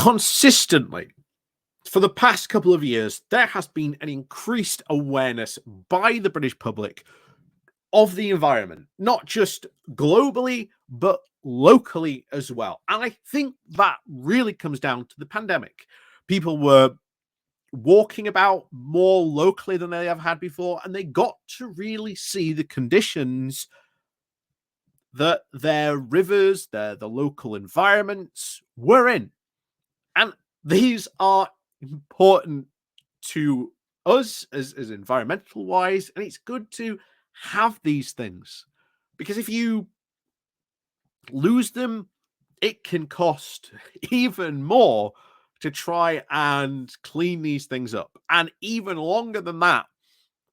consistently, for the past couple of years, there has been an increased awareness by the British public of the environment, not just globally, but locally as well. And I think that really comes down to the pandemic. People were walking about more locally than they have had before, and they got to really see the conditions that their rivers, the local environments were in. And these are important to us as environmental wise, and it's good to have these things, because if you lose them, it can cost even more to try and clean these things up, and even longer than that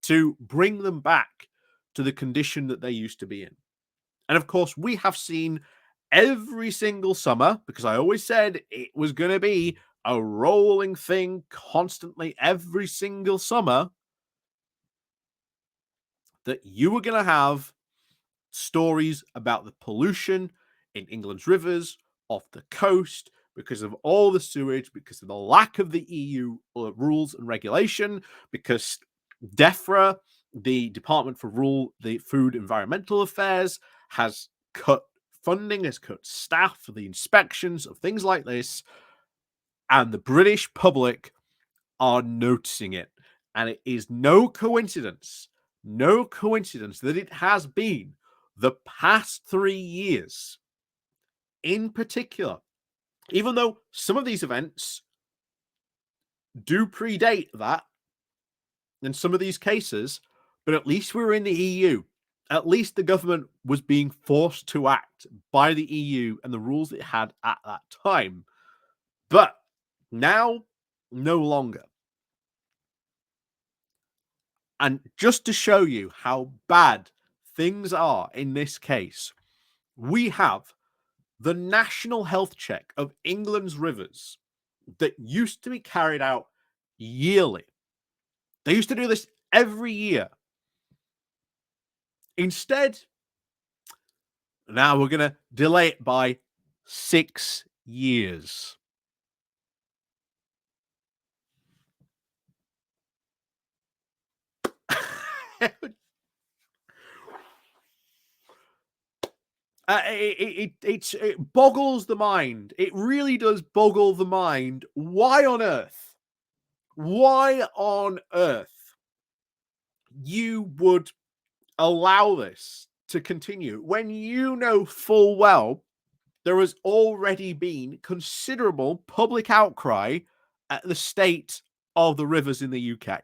to bring them back to the condition that they used to be in. And of course, we have seen every single summer, because I always said it was going to be a rolling thing constantly every single summer, that you were going to have stories about the pollution in England's rivers, off the coast, because of all the sewage, because of the lack of the EU rules and regulation, because DEFRA, the Department for the Food Environmental Affairs, has cut funding, has cut staff for the inspections of things like this, and the British public are noticing it. And it is no coincidence that it has been the past 3 years in particular, even though some of these events do predate that in some of these cases, but at least we were in the EU. At least the government was being forced to act by the EU and the rules it had at that time. But now, no longer. And just to show you how bad things are in this case, we have the national health check of England's rivers that used to be carried out yearly. They used to do this every year. Instead, now we're going to delay it by 6 years. It boggles the mind. It really does boggle the mind. Why on earth? Why on earth you would allow this to continue when you know full well there has already been considerable public outcry at the state of the rivers in the UK?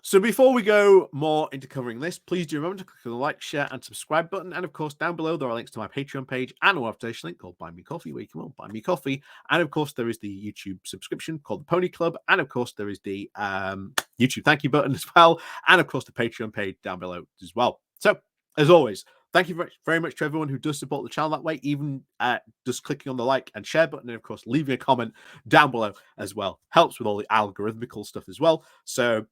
So before we go more into covering this, please do remember to click on the like, share, and subscribe button. And of course, down below, there are links to my Patreon page and a website link called Buy Me Coffee, where you can buy me coffee. And of course, there is the YouTube subscription called the Pony Club. And of course, there is the YouTube thank you button as well. And of course, the Patreon page down below as well. So as always, thank you very much to everyone who does support the channel that way, even just clicking on the like and share button, and of course, leaving a comment down below as well. Helps with all the algorithmical stuff as well. So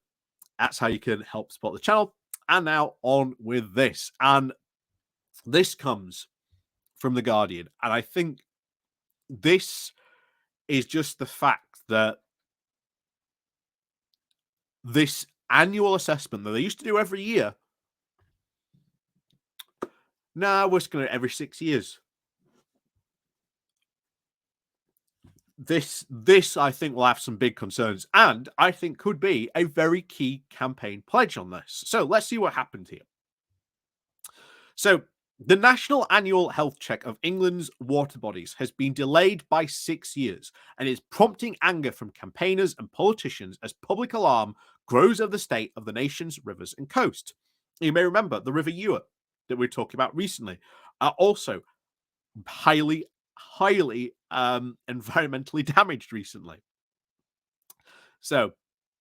that's how you can help support the channel. And now on with this. And this comes from The Guardian. And I think this is just the fact that this annual assessment that they used to do every year, now we're just going to every 6 years. This I think will have some big concerns, and I think could be a very key campaign pledge on this. So let's see what happened here. So the National Annual Health Check of England's water bodies has been delayed by 6 years and is prompting anger from campaigners and politicians as public alarm grows over the state of the nation's rivers and coast. You may remember the River Ewer that we were talking about recently are also highly environmentally damaged recently. So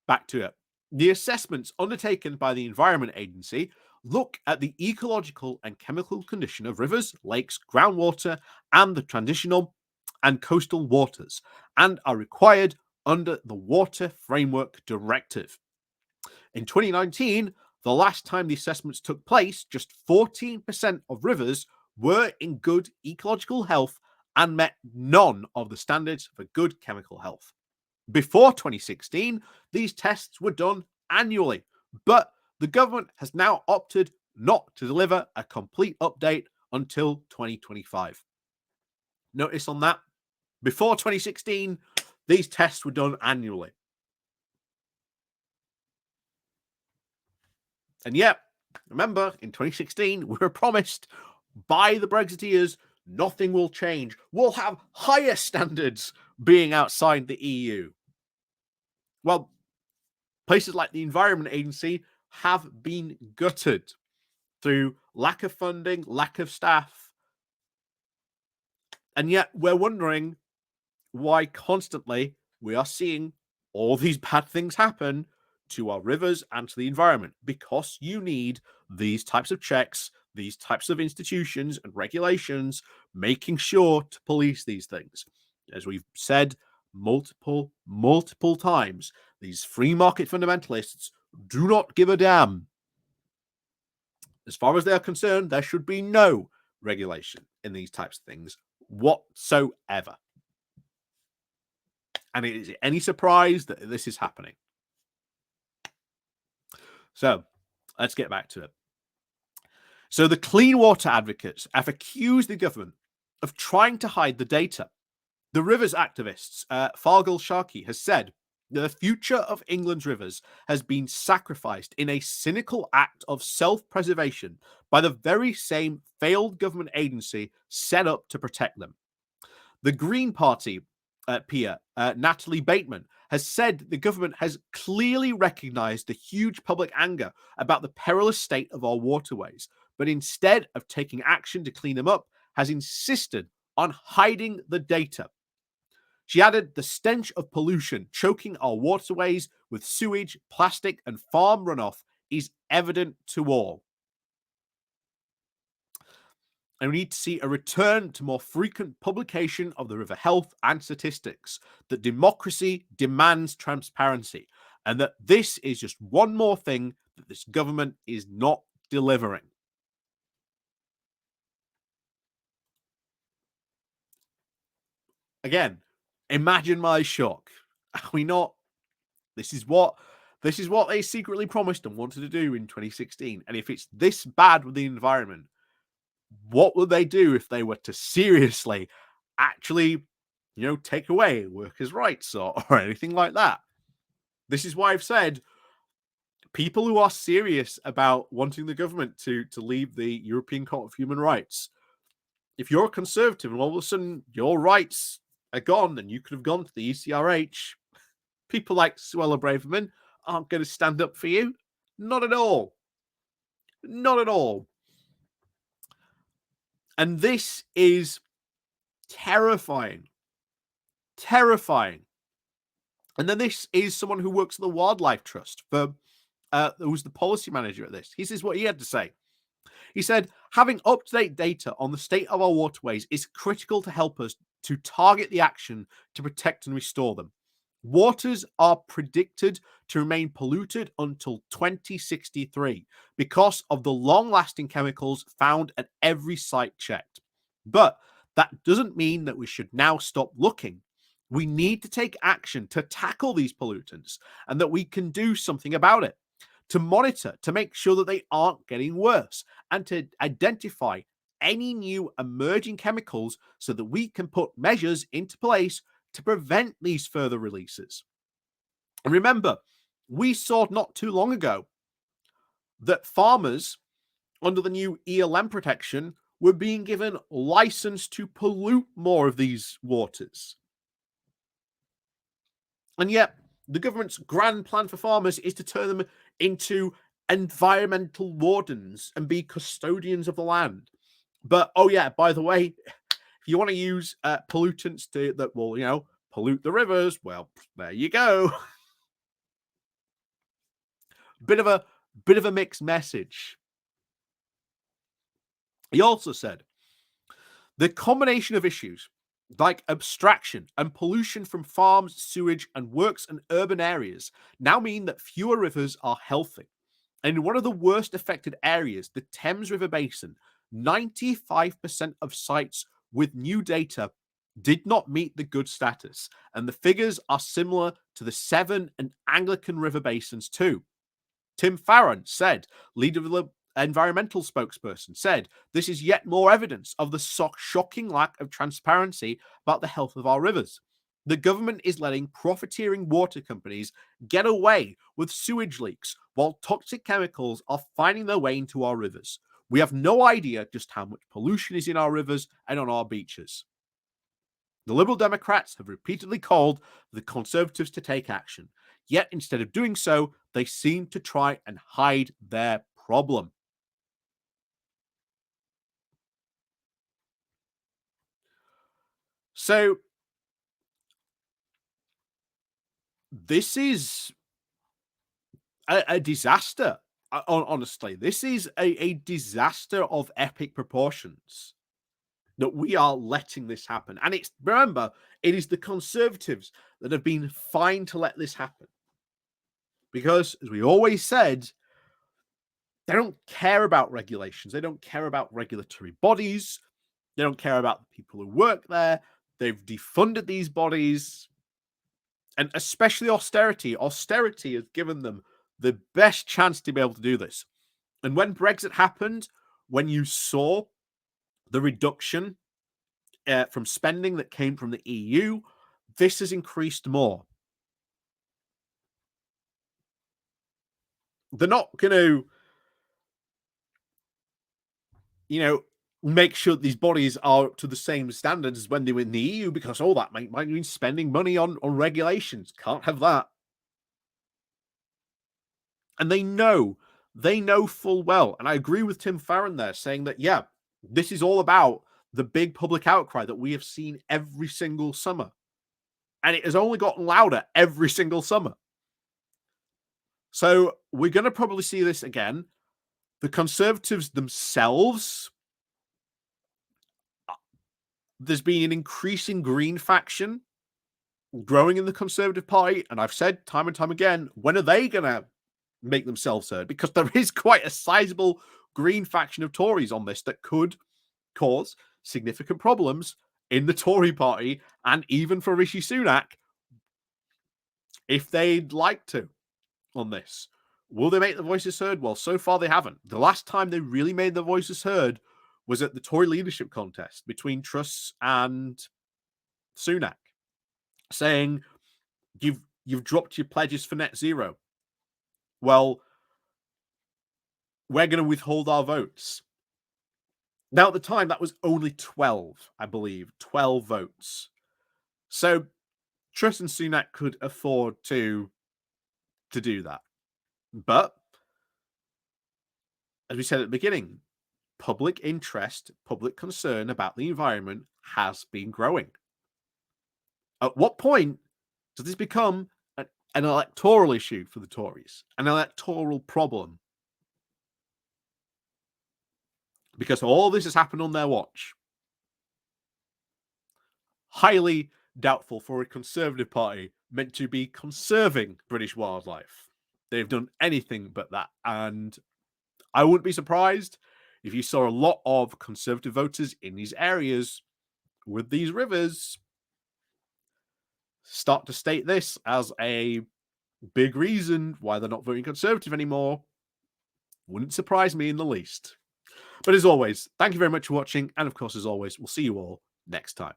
back to it. The assessments undertaken by the Environment Agency look at the ecological and chemical condition of rivers, lakes, groundwater, and the transitional and coastal waters, and are required under the Water Framework Directive. In 2019, the last time the assessments took place, just 14% of rivers were in good ecological health and met none of the standards for good chemical health. Before 2016, these tests were done annually, but the government has now opted not to deliver a complete update until 2025. Notice on that, before 2016, these tests were done annually. And yet, remember, in 2016, we were promised by the Brexiteers nothing will change. We'll have higher standards being outside the EU. Well, places like the Environment Agency have been gutted through lack of funding, lack of staff. And yet we're wondering why constantly we are seeing all these bad things happen to our rivers and to the environment, because you need these types of checks, these types of institutions and regulations, making sure to police these things. As we've said multiple times, these free market fundamentalists do not give a damn. As far as they're concerned, there should be no regulation in these types of things whatsoever. And it is any surprise that this is happening. So let's get back to it. So the clean water advocates have accused the government of trying to hide the data. The rivers activists, Fargal Sharkey, has said that the future of England's rivers has been sacrificed in a cynical act of self-preservation by the very same failed government agency set up to protect them. The Green Party peer, Natalie Bateman, has said the government has clearly recognised the huge public anger about the perilous state of our waterways, but instead of taking action to clean them up, has insisted on hiding the data. She added, the stench of pollution choking our waterways with sewage, plastic, and farm runoff is evident to all. And we need to see a return to more frequent publication of the river health and statistics, that democracy demands transparency, and that this is just one more thing that this government is not delivering. Again, imagine my shock. Are we not? This is what they secretly promised and wanted to do in 2016. And if it's this bad with the environment, what would they do if they were to seriously actually, take away workers' rights or anything like that? This is why I've said people who are serious about wanting the government to leave the European Court of Human Rights, if you're a conservative and all of a sudden your rights are gone and you could have gone to the ECRH, people like Sophie Braverman aren't going to stand up for you. Not at all. Not at all. And this is terrifying. Terrifying. And then this is someone who works at the Wildlife Trust, who's the policy manager at this. This is what he had to say. He said, having up-to-date data on the state of our waterways is critical to help us to target the action to protect and restore them. Waters are predicted to remain polluted until 2063 because of the long-lasting chemicals found at every site checked. But that doesn't mean that we should now stop looking. We need to take action to tackle these pollutants, and that we can do something about it, to monitor, to make sure that they aren't getting worse, and to identify any new emerging chemicals so that we can put measures into place to prevent these further releases. And remember, we saw not too long ago that farmers under the new ELM protection were being given license to pollute more of these waters. And yet, the government's grand plan for farmers is to turn them into environmental wardens and be custodians of the land. But, oh yeah, by the way, if you want to use pollutants that will, pollute the rivers, well, there you go. Bit of a mixed message. He also said, the combination of issues like abstraction and pollution from farms, sewage, and works and urban areas now mean that fewer rivers are healthy. And in one of the worst affected areas, the Thames River Basin, 95% of sites with new data did not meet the good status, and the figures are similar to the Severn and Anglican River basins too. Tim Farron said, leader of the environmental spokesperson, said, this is yet more evidence of the shocking lack of transparency about the health of our rivers. The government is letting profiteering water companies get away with sewage leaks while toxic chemicals are finding their way into our rivers. We have no idea just how much pollution is in our rivers and on our beaches. The Liberal Democrats have repeatedly called the Conservatives to take action. Yet, instead of doing so, they seem to try and hide their problem. So, this is a disaster. Honestly, this is a disaster of epic proportions that we are letting this happen. And it's, remember, it is the Conservatives that have been fine to let this happen. Because, as we always said, they don't care about regulations. They don't care about regulatory bodies. They don't care about the people who work there. They've defunded these bodies. And especially austerity. Austerity has given them the best chance to be able to do this. And when Brexit happened, when you saw the reduction from spending that came from the EU, this has increased more. They're not going to, make sure these bodies are up to the same standards as when they were in the EU, because that might mean spending money on regulations. Can't have that. And they know full well. And I agree with Tim Farron there, saying that, yeah, this is all about the big public outcry that we have seen every single summer. And it has only gotten louder every single summer. So we're going to probably see this again. The Conservatives themselves, there's been an increasing Green faction growing in the Conservative Party. And I've said time and time again, when are they going to make themselves heard? Because there is quite a sizable Green faction of Tories on this that could cause significant problems in the Tory party and even for Rishi Sunak if they'd like to on this. Will they make their voices heard? Well, so far they haven't. The last time they really made their voices heard was at the Tory leadership contest between Truss and Sunak, saying, you've dropped your pledges for net zero. Well, we're going to withhold our votes. Now, at the time, that was only 12, I believe. 12 votes. So Truss and Sunak could afford to do that. But, as we said at the beginning, public interest, public concern about the environment has been growing. At what point does this become an electoral issue for the Tories? An electoral problem? Because all this has happened on their watch. Highly doubtful for a Conservative Party meant to be conserving British wildlife. They've done anything but that. And I wouldn't be surprised if you saw a lot of Conservative voters in these areas with these rivers start to state this as a big reason why they're not voting Conservative anymore. Wouldn't surprise me in the least. But as always, thank you very much for watching. And of course, as always, we'll see you all next time.